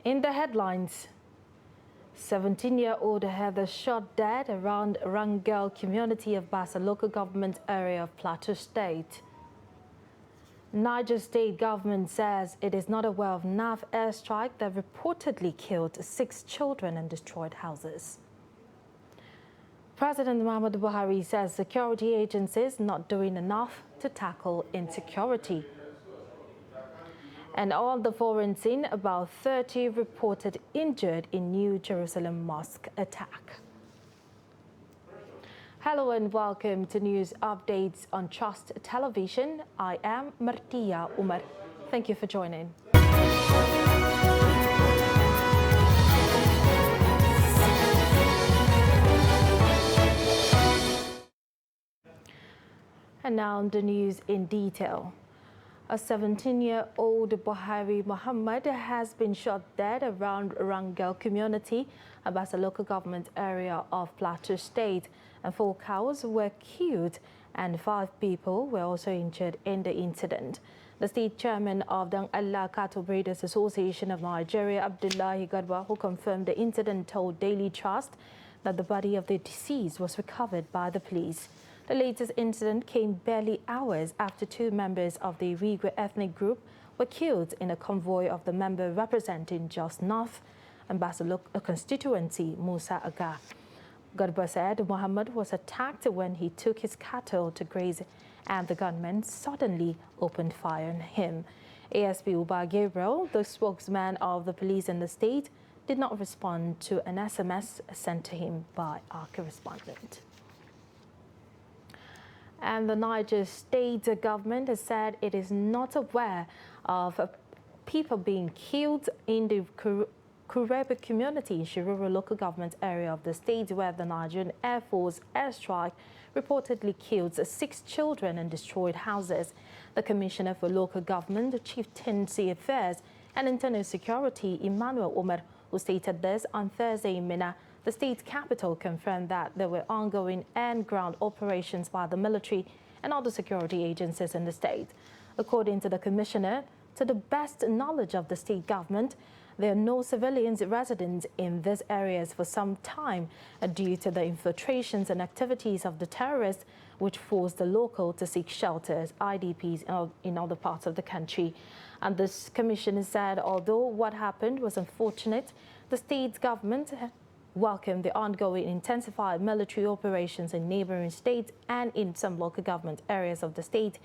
In the headlines, 17-year-old Heather shot dead around Rangel community of Bassa local government area of Plateau State. Niger State government says it is not aware of NAF airstrike that reportedly killed 6 children and destroyed houses. President Muhammadu Buhari says security agencies not doing enough to tackle insecurity. And on the foreign scene, about 30 reported injured in New Jerusalem mosque attack. Hello and welcome to news updates on Trust Television. I am Martia Umar. Thank you for joining. And now the news in detail. A 17-year-old Buhari Muhammad has been shot dead around Rangel community, a Bassa local government area of Plateau State, and 4 cows were killed and 5 people were also injured in the incident. The state chairman of the Allah Cattle Breeders Association of Nigeria, Abdullahi Garba, who confirmed the incident, told Daily Trust that the body of the deceased was recovered by the police. The latest incident came barely hours after 2 members of the Irigwe ethnic group were killed in a convoy of the member representing Jos North and Bassa constituency, Musa Aga. Garba said Muhammad was attacked when he took his cattle to graze and the gunmen suddenly opened fire on him. ASP Uba Gabriel, the spokesman of the police in the state, did not respond to an SMS sent to him by our correspondent. And the Niger State government has said it is not aware of people being killed in the Kurebe community in Shiroro local government area of the state, where the Nigerian Air Force airstrike reportedly killed 6 children and destroyed houses. The Commissioner for Local Government, Chieftaincy Affairs and Internal Security, Emmanuel Omar, who stated this on Thursday in Minna, the state capital, confirmed that there were ongoing air and ground operations by the military and other security agencies in the state. According to the commissioner, to the best knowledge of the state government, there are no civilians resident in these areas for some time due to the infiltrations and activities of the terrorists, which forced the local to seek shelters, IDPs, in other parts of the country. And this commissioner said, although what happened was unfortunate, the state government welcomed the ongoing intensified military operations in neighboring states and in some local government areas of the state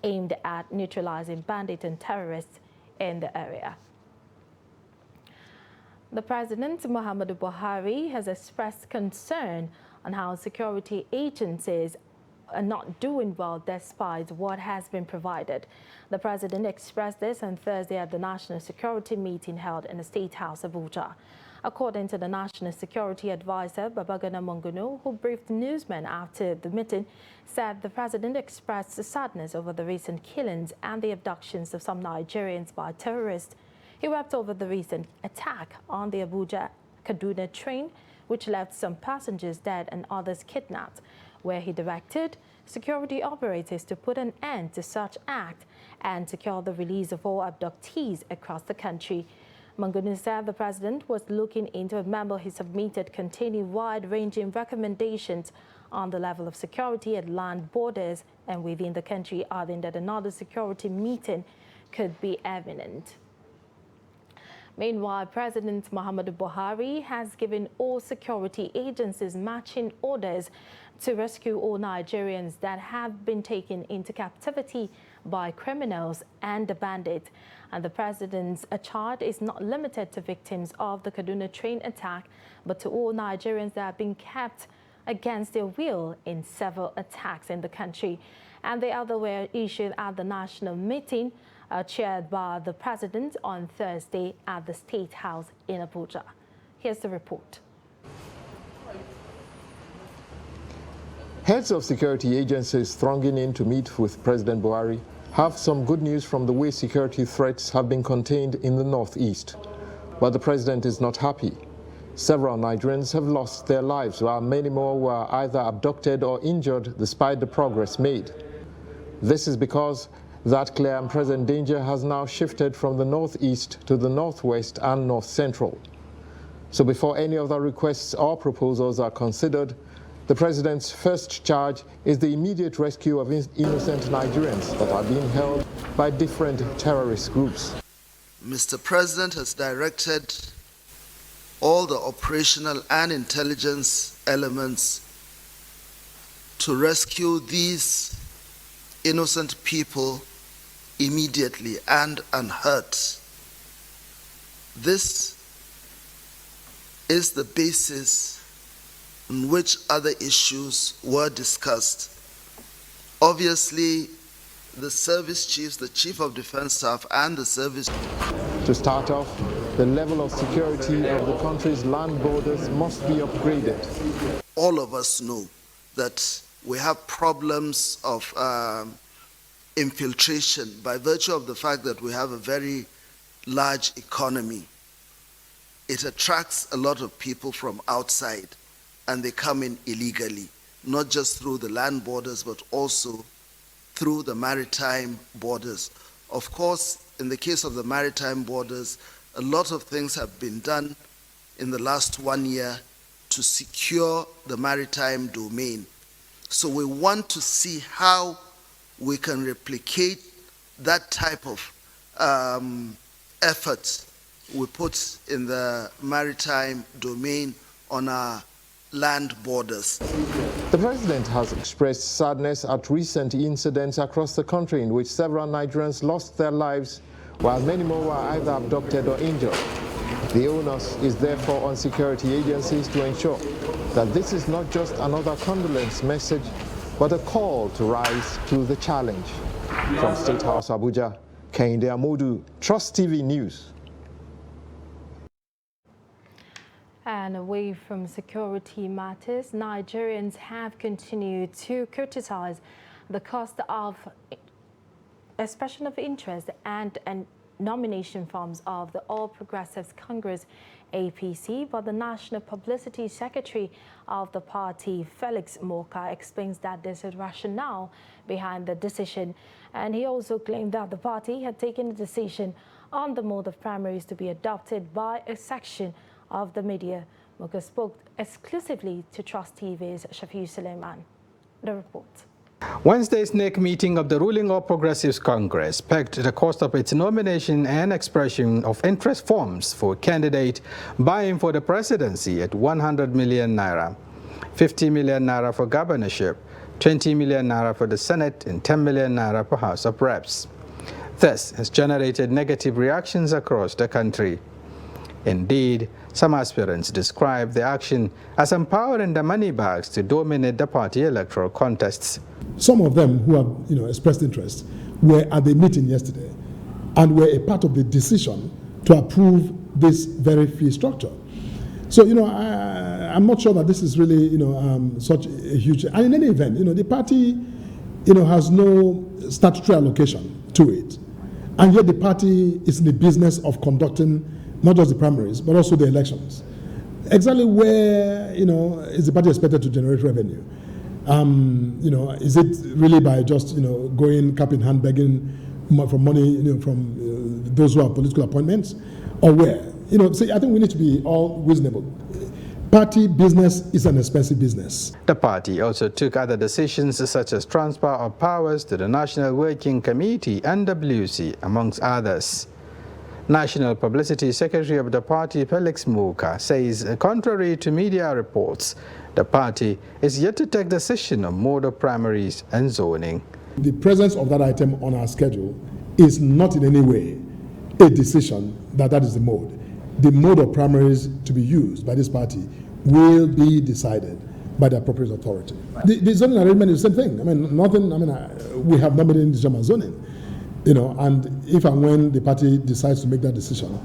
aimed at neutralizing bandits and terrorists in the area. The President, Muhammadu Buhari, has expressed concern on how security agencies are not doing well despite what has been provided. The President expressed this on Thursday at the National Security meeting held in the State House, Abuja. According to the National Security Advisor, Babagana Monguno, who briefed newsmen after the meeting, said the President expressed sadness over the recent killings and the abductions of some Nigerians by terrorists. He wept over the recent attack on the Abuja-Kaduna train, which left some passengers dead and others kidnapped, where he directed security operators to put an end to such act and secure the release of all abductees across the country. Mangunu said the President was looking into a memo he submitted containing wide-ranging recommendations on the level of security at land borders and within the country, adding that another security meeting could be imminent. Meanwhile, President Muhammadu Buhari has given all security agencies matching orders to rescue all Nigerians that have been taken into captivity by criminals and the bandits. And the President's charge is not limited to victims of the Kaduna train attack, but to all Nigerians that have been kept against their will in several attacks in the country. And the other were issued at the national meeting chaired by the President on Thursday at the State House in Abuja. Here's the report. Heads of security agencies thronging in to meet with President Buhari have some good news from the way security threats have been contained in the northeast. But the President is not happy. Several Nigerians have lost their lives, while many more were either abducted or injured despite the progress made. This is because That clear and present danger has now shifted from the northeast to the northwest and north central. So before any other requests or proposals are considered, the President's first charge is the immediate rescue of innocent Nigerians that are being held by different terrorist groups. Mr. President has directed all the operational and intelligence elements to rescue these innocent people immediately and unhurt. This is the basis on which other issues were discussed. Obviously, the service chiefs, the Chief of Defense Staff and the service... To start off, the level of security of the country's land borders must be upgraded. All of us know that we have problems of infiltration by virtue of the fact that we have a very large economy. It attracts a lot of people from outside, and they come in illegally, not just through the land borders, but also through the maritime borders. Of course, in the case of the maritime borders, a lot of things have been done in the last 1 year to secure the maritime domain. So we want to see how we can replicate that type of effort we put in the maritime domain on our land borders. The President has expressed sadness at recent incidents across the country in which several Nigerians lost their lives, while many more were either abducted or injured. The onus is therefore on security agencies to ensure that this is not just another condolence message, but a call to rise to the challenge. From State House, Abuja, Kehinde Amodu, Trust TV News. And away from security matters, Nigerians have continued to criticize the cost of expression of interest and nomination forms of the All Progressives Congress APC, but the National Publicity Secretary of the party, Felix Moka, explains that there's a rationale behind the decision. And he also claimed that the party had taken a decision on the mode of primaries to be adopted by a section of the media. Moka spoke exclusively to Trust TV's Shafiu Suleiman. The report. Wednesday's NEC meeting of the ruling All Progressives Congress pegged the cost of its nomination and expression of interest forms for a candidate vying for the presidency at 100 million naira, 50 million naira for governorship, 20 million naira for the Senate, and 10 million naira per House of Reps. This has generated negative reactions across the country. Indeed, some aspirants describe the action as empowering the money bags to dominate the party electoral contests. Some of them who have expressed interest were at the meeting yesterday and were a part of the decision to approve this very fee structure. So, I'm not sure that this is really, such a huge... And in any event, the party, has no statutory allocation to it. And yet the party is in the business of conducting not just the primaries, but also the elections. Exactly where, is the party expected to generate revenue? Is it really by just, going cap in hand begging for money, from those who have political appointments? Or where? So I think we need to be all reasonable. Party business is an expensive business. The party also took other decisions such as transfer of powers to the National Working Committee, NWC, amongst others. National Publicity Secretary of the party, Felix Moka, says, contrary to media reports, the party is yet to take decision on mode of primaries and zoning. The presence of that item on our schedule is not in any way a decision that is the mode. The mode of primaries to be used by this party will be decided by the appropriate authority. The zoning arrangement is the same thing. We have not made any decision on zoning. And if and when the party decides to make that decision,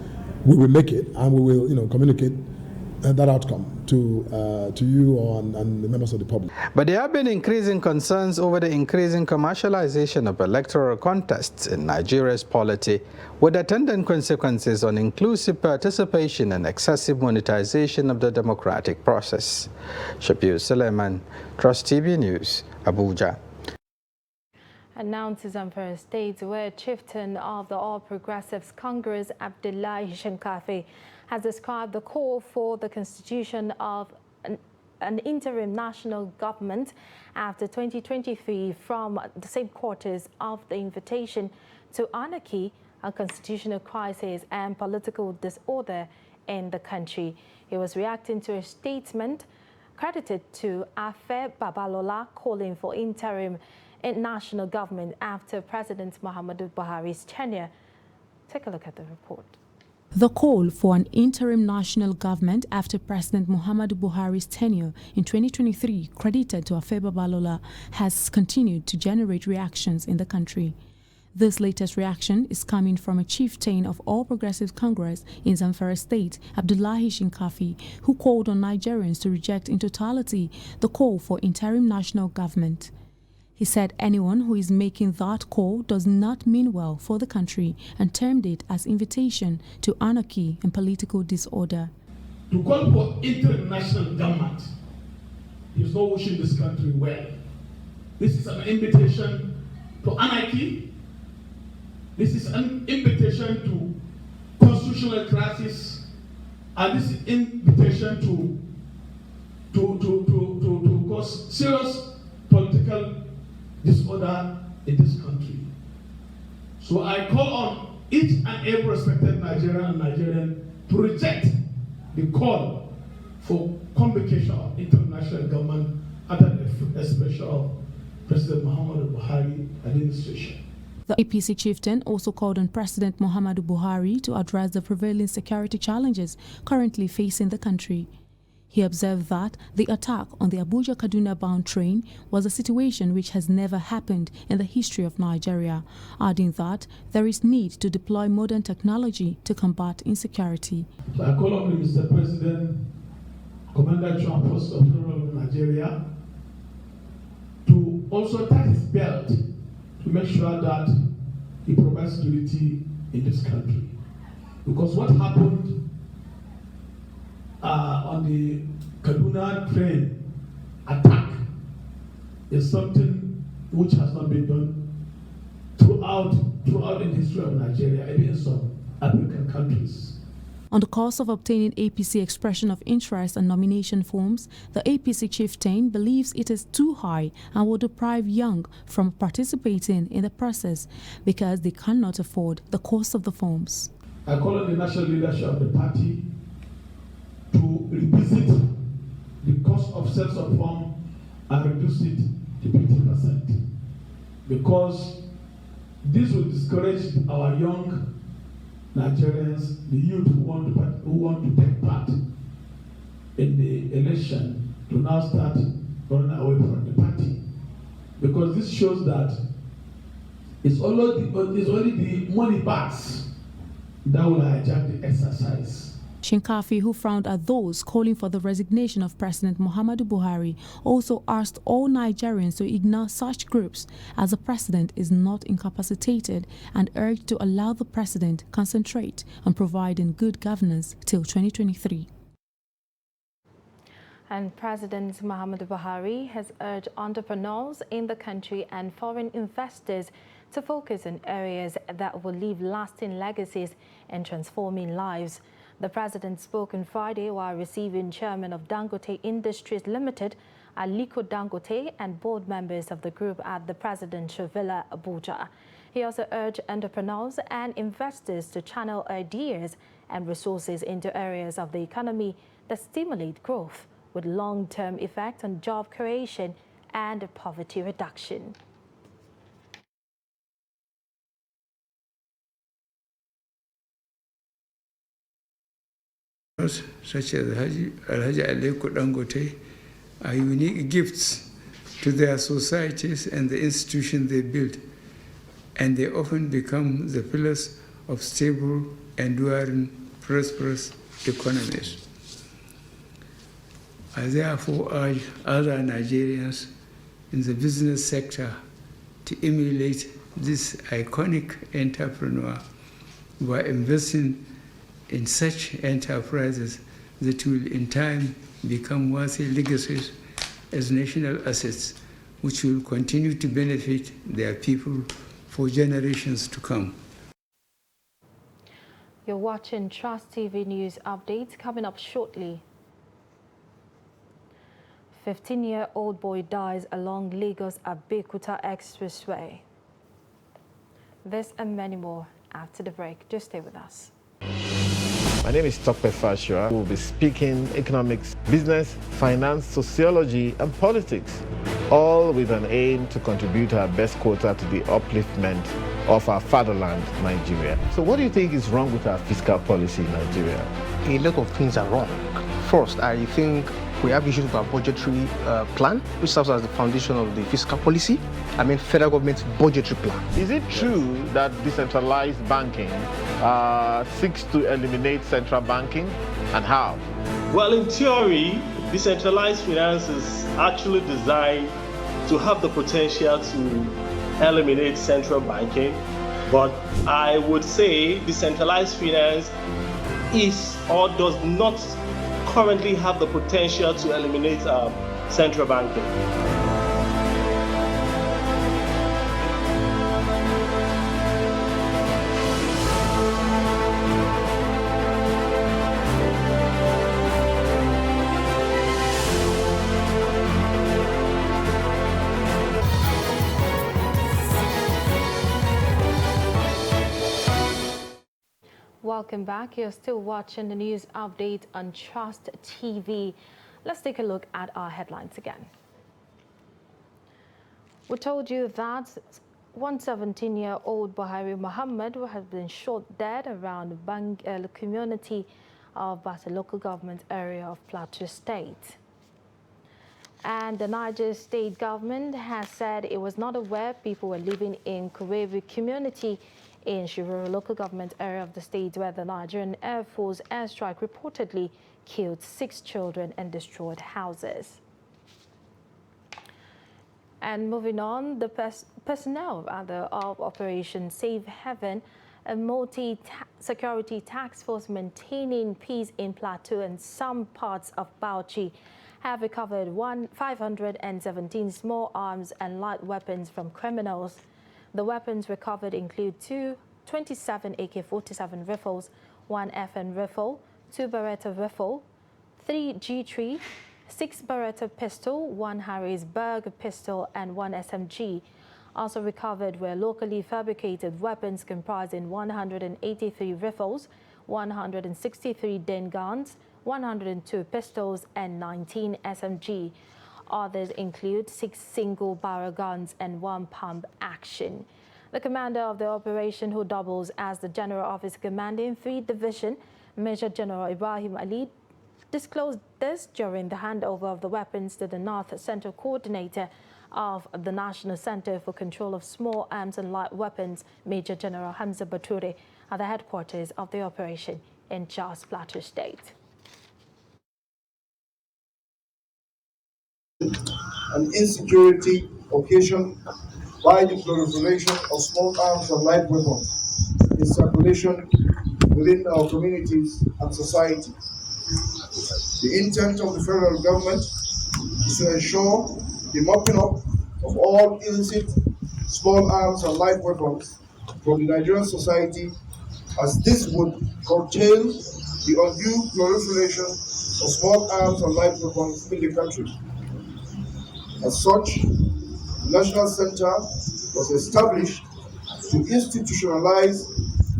we will make it and we will, communicate that outcome to you and the members of the public. But there have been increasing concerns over the increasing commercialization of electoral contests in Nigeria's polity, with attendant consequences on inclusive participation and excessive monetization of the democratic process. Shafiu Suleiman, Trust TV News, Abuja. Announces Zamfara State, where chieftain of the All Progressives Congress, Abdullahi Shinkafi, has described the call for the constitution of an interim national government after 2023 from the same quarters of the invitation to anarchy, a constitutional crisis and political disorder in the country. He was reacting to a statement credited to Afe Babalola calling for interim national government after President Muhammadu Buhari's tenure. Take a look at the report. The call for an interim national government after President Muhammadu Buhari's tenure in 2023, credited to Afe Babalola, has continued to generate reactions in the country. This latest reaction is coming from a chieftain of All Progressives Congress in Zamfara State, Abdullahi Shinkafi, who called on Nigerians to reject in totality the call for interim national government. He said anyone who is making that call does not mean well for the country and termed it as invitation to anarchy and political disorder. To call for interim national government is not wishing this country well. This is an invitation to anarchy. This is an invitation to constitutional crisis, and this is an invitation to cause serious political disorder in this country. So I call on each and every respected Nigerian and Nigerian to reject the call for convocation of international government under the special President Muhammadu Buhari administration. The APC chieftain also called on President Muhammadu Buhari to address the prevailing security challenges currently facing the country. He observed that the attack on the Abuja-Kaduna-bound train was a situation which has never happened in the history of Nigeria, adding that there is need to deploy modern technology to combat insecurity. So I call on Mr. President, Commander-in-Chief of Nigeria, to also tighten his belt to make sure that he provides security in this country. Because what happened on the Kaduna train attack is something which has not been done throughout the history of Nigeria, even in some African countries. On the course of obtaining APC expression of interest and nomination forms, the APC chieftain believes it is too high and will deprive young from participating in the process because they cannot afford the cost of the forms. I call on the national leadership of the party to revisit the cost of sales of form and reduce it to 50%, because this will discourage our young Nigerians, the youth who want to take part in the election, to now start running away from the party, because this shows that it's only the money bags that will hijack the exercise. Shinkafi, who frowned at those calling for the resignation of President Muhammadu Buhari, also asked all Nigerians to ignore such groups as the president is not incapacitated and urged to allow the president concentrate on providing good governance till 2023. And President Muhammadu Buhari has urged entrepreneurs in the country and foreign investors to focus on areas that will leave lasting legacies and transforming lives. The president spoke on Friday while receiving chairman of Dangote Industries Limited, Aliko Dangote, and board members of the group at the presidential villa, Abuja. He also urged entrepreneurs and investors to channel ideas and resources into areas of the economy that stimulate growth with long-term effect on job creation and poverty reduction. Such as Alhaji Aliko Dangote are unique gifts to their societies and the institutions they build, and they often become the pillars of stable, enduring, prosperous economies. I therefore urge other Nigerians in the business sector to emulate this iconic entrepreneur by investing in such enterprises that will in time become worthy legacies as national assets which will continue to benefit their people for generations to come. You're watching Trust TV News Updates. Coming up shortly. 15-year-old boy dies along Lagos-Abeokuta Expressway. This and many more after the break. Just stay with us. My name is Tope Fashua. We'll be speaking economics, business, finance, sociology, and politics, all with an aim to contribute our best quota to the upliftment of our fatherland, Nigeria. So what do you think is wrong with our fiscal policy in Nigeria? A lot of things are wrong. First, I think we have issues with our budgetary plan, which serves as the foundation of the fiscal policy. I mean, federal government's budgetary plan. Is it true that decentralized banking seeks to eliminate central banking, and how? Well, in theory, decentralized finance is actually designed to have the potential to eliminate central banking, but I would say decentralized finance is or does not currently have the potential to eliminate central banking. Welcome back. You're still watching the news update on Trust TV. Let's take a look at our headlines again. We told you that 17-year-old Buhari Muhammad has been shot dead around the Bangel community of Bata local government area of Plateau State. And the Niger state government has said it was not aware people were living in Kurebi community in Shiroro local government area of the state where the Nigerian Air Force airstrike reportedly killed 6 children and destroyed houses. And moving on, the personnel of Operation Safe Haven, a multi-security task force maintaining peace in Plateau and some parts of Bauchi, have recovered 517 small arms and light weapons from criminals. The weapons recovered include 27 AK-47 rifles, 1 FN rifle, 2 Beretta rifle, 3 G3, 6 Beretta pistol, 1 Harrisburg pistol, and 1 SMG. Also recovered were locally fabricated weapons comprising 183 rifles, 163 Den guns, 102 pistols, and 19 SMG. Others include 6 single-barrel guns and 1 pump action. The commander of the operation, who doubles as the General Officer commanding 3rd Division, Major General Ibrahim Ali, disclosed this during the handover of the weapons to the North Central Coordinator of the National Center for Control of Small Arms and Light Weapons, Major General Hamza Bature, at the headquarters of the operation in Jos Plateau State. An insecurity occasioned by the proliferation of small arms and light weapons in circulation within our communities and society. The intent of the federal government is to ensure the mopping up of all illicit small arms and light weapons from the Nigerian society, as this would curtail the undue proliferation of small arms and light weapons in the country. As such, the National Center was established to institutionalize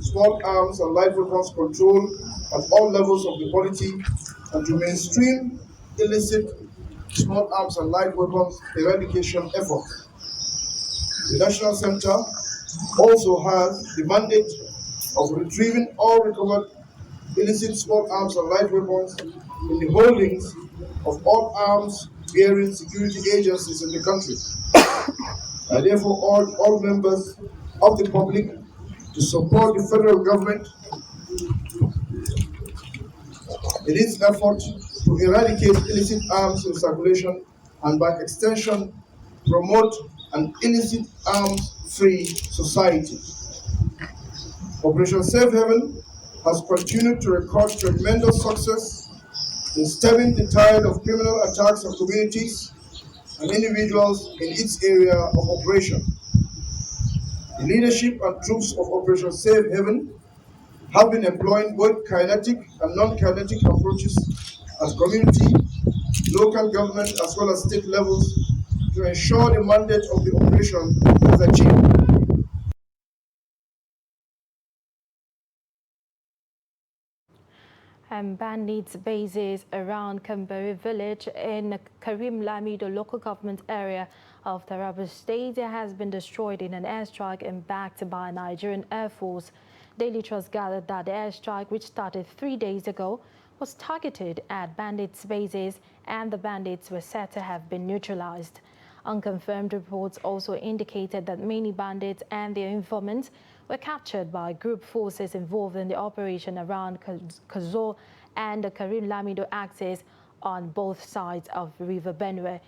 small arms and light weapons control at all levels of the polity and to mainstream illicit small arms and light weapons eradication efforts. The National Center also has the mandate of retrieving all recovered illicit small arms and light weapons in the holdings of all arms-bearing security agencies in the country. I therefore urge all members of the public to support the federal government in its effort to eradicate illicit arms in circulation and, by extension, promote an illicit arms-free society. Operation Safe Haven has continued to record tremendous success in stemming the tide of criminal attacks on communities and individuals in its area of operation. The leadership and troops of Operation Safe Haven have been employing both kinetic and non-kinetic approaches at community, local government, as well as state levels to ensure the mandate of the operation is achieved. And bandits' bases around Kambari village in Karim Lamido local government area of Taraba State has been destroyed in an airstrike and backed by Nigerian Air Force. Daily Trust gathered that the airstrike, which started 3 days ago, was targeted at bandits' bases, and the bandits were said to have been neutralized. Unconfirmed reports also indicated that many bandits and their informants were captured by group forces involved in the operation around Kazor and the Karim Lamido axis on both sides of River Benue.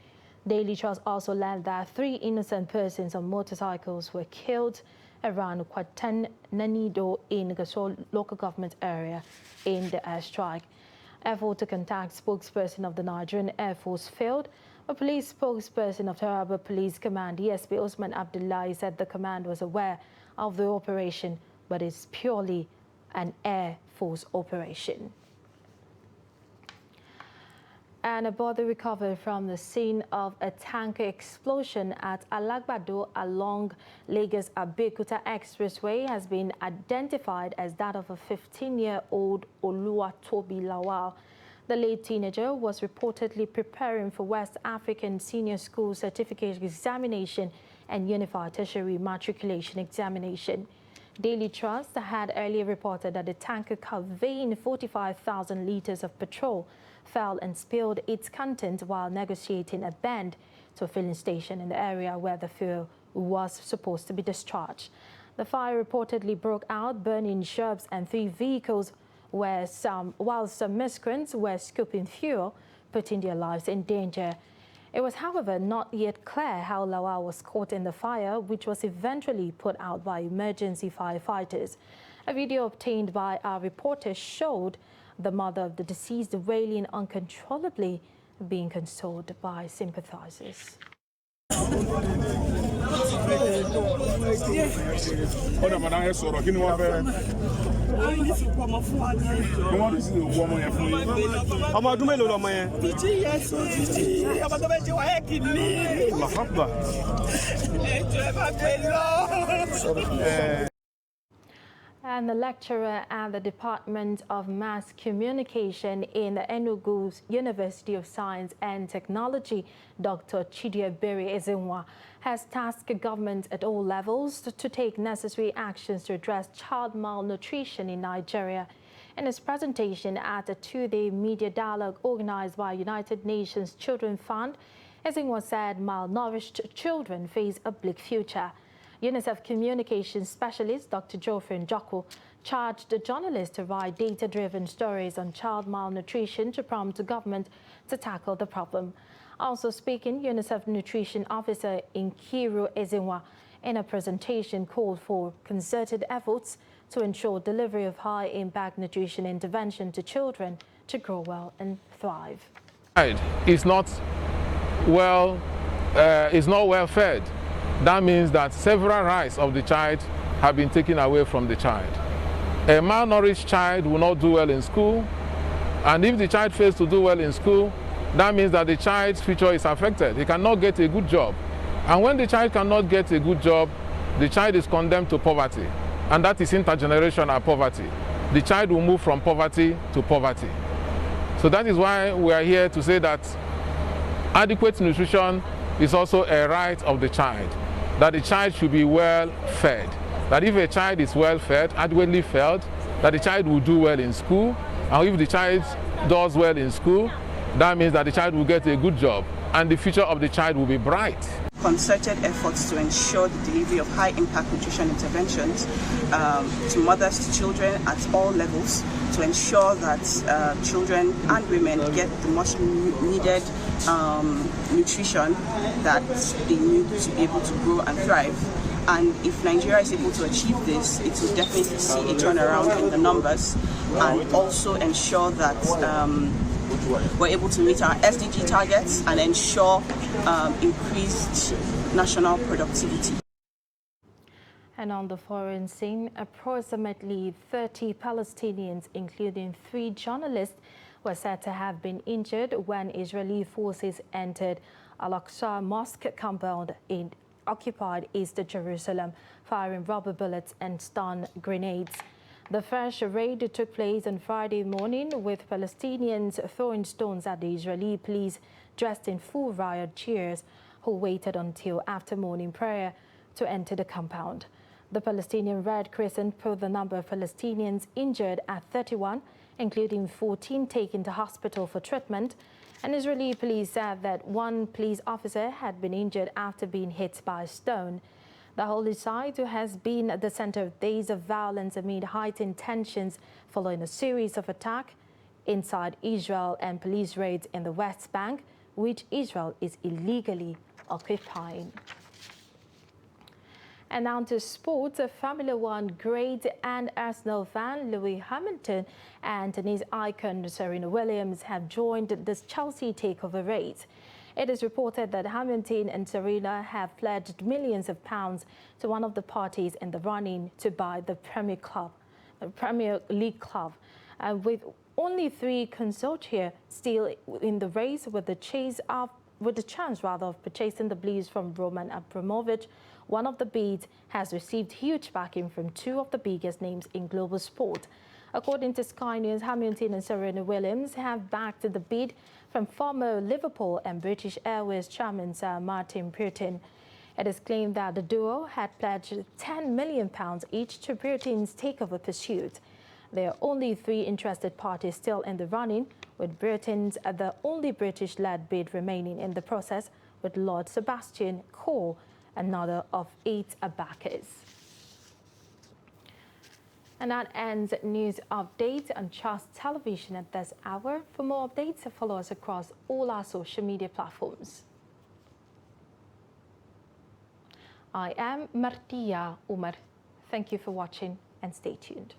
Daily Trust also learned that 3 innocent persons on motorcycles were killed around Kwatan Nanido in Kazor local government area in the airstrike. Effort to contact spokesperson of the Nigerian Air Force failed. A police spokesperson of Taraba Police Command, DSP Osman Abdullahi, said the command was aware of the operation, but it's purely an Air Force operation. And a body recovered from the scene of a tanker explosion at Alagbado along Lagos-Abeokuta Expressway has been identified as that of a 15-year-old Oluwatobi Lawal. The late teenager was reportedly preparing for West African Senior School Certificate Examination and Unified Tertiary Matriculation Examination. Daily Trust had earlier reported that the tanker conveying 45,000 litres of petrol fell and spilled its content while negotiating a bend to a filling station in the area where the fuel was supposed to be discharged. The fire reportedly broke out, burning shrubs and 3 vehicles, while some miscreants were scooping fuel, putting their lives in danger. It was, however, not yet clear how Lawal was caught in the fire, which was eventually put out by emergency firefighters. A video obtained by our reporters showed the mother of the deceased wailing uncontrollably, being consoled by sympathizers. And the lecturer at the Department of Mass Communication in the Enugu University of Science and Technology, Dr. Chidiebere Ezenwa, has tasked government at all levels to take necessary actions to address child malnutrition in Nigeria. In his presentation at a 2-day media dialogue organized by United Nations Children Fund, Ezenwa said malnourished children face a bleak future. UNICEF communications specialist Dr. Geoffrey Njoko charged the journalists to write data-driven stories on child malnutrition to prompt the government to tackle the problem. Also speaking, UNICEF Nutrition Officer Nkiru Ezenwa in a presentation called for concerted efforts to ensure delivery of high-impact nutrition intervention to children to grow well and thrive. It's not well fed. That means that several rights of the child have been taken away from the child. A malnourished child will not do well in school, and if the child fails to do well in school, that means that the child's future is affected. He cannot get a good job. And when the child cannot get a good job, the child is condemned to poverty, and that is intergenerational poverty. The child will move from poverty to poverty. So that is why we are here to say that adequate nutrition is also a right of the child, that the child should be well fed, that if a child is well fed, adequately fed, that the child will do well in school, and if the child does well in school, that means that the child will get a good job and the future of the child will be bright. Concerted efforts to ensure the delivery of high-impact nutrition interventions to mothers, to children at all levels, to ensure that children and women get the much needed nutrition that they need to be able to grow and thrive. And if Nigeria is able to achieve this, it will definitely see a turnaround in the numbers and also ensure that we're able to meet our SDG targets and ensure increased national productivity. And on the foreign scene, approximately 30 Palestinians, including 3 journalists, were said to have been injured when Israeli forces entered Al-Aqsa Mosque compound in occupied East Jerusalem, firing rubber bullets and stun grenades. The first raid took place on Friday morning, with Palestinians throwing stones at the Israeli police dressed in full riot gear, who waited until after morning prayer to enter the compound. The Palestinian Red Crescent put the number of Palestinians injured at 31, including 14 taken to hospital for treatment. And Israeli police said that 1 police officer had been injured after being hit by a stone. The holy site has been at the center of days of violence amid heightened tensions following a series of attacks inside Israel and police raids in the West Bank, which Israel is illegally occupying. And now to sports. Formula One great and Arsenal fan Lewis Hamilton and tennis icon Serena Williams have joined this Chelsea takeover race. It is reported that Hamilton and Serena have pledged millions of pounds to one of the parties in the running to buy the Premier League club. With only 3 consortia still in the race, with the chance of purchasing the Blues from Roman Abramovich, one of the bids has received huge backing from 2 of the biggest names in global sport. According to Sky News, Hamilton and Serena Williams have backed the bid from former Liverpool and British Airways chairman Sir Martin Brewton. It is claimed that the duo had pledged £10 million each to Brewton's takeover pursuit. There are only 3 interested parties still in the running, with Britain's the only British-led bid remaining in the process, with Lord Sebastian Coe, another of 8 backers. And that ends news updates on Trust Television at this hour. For more updates, follow us across all our social media platforms. I am Martia Umar. Thank you for watching and stay tuned.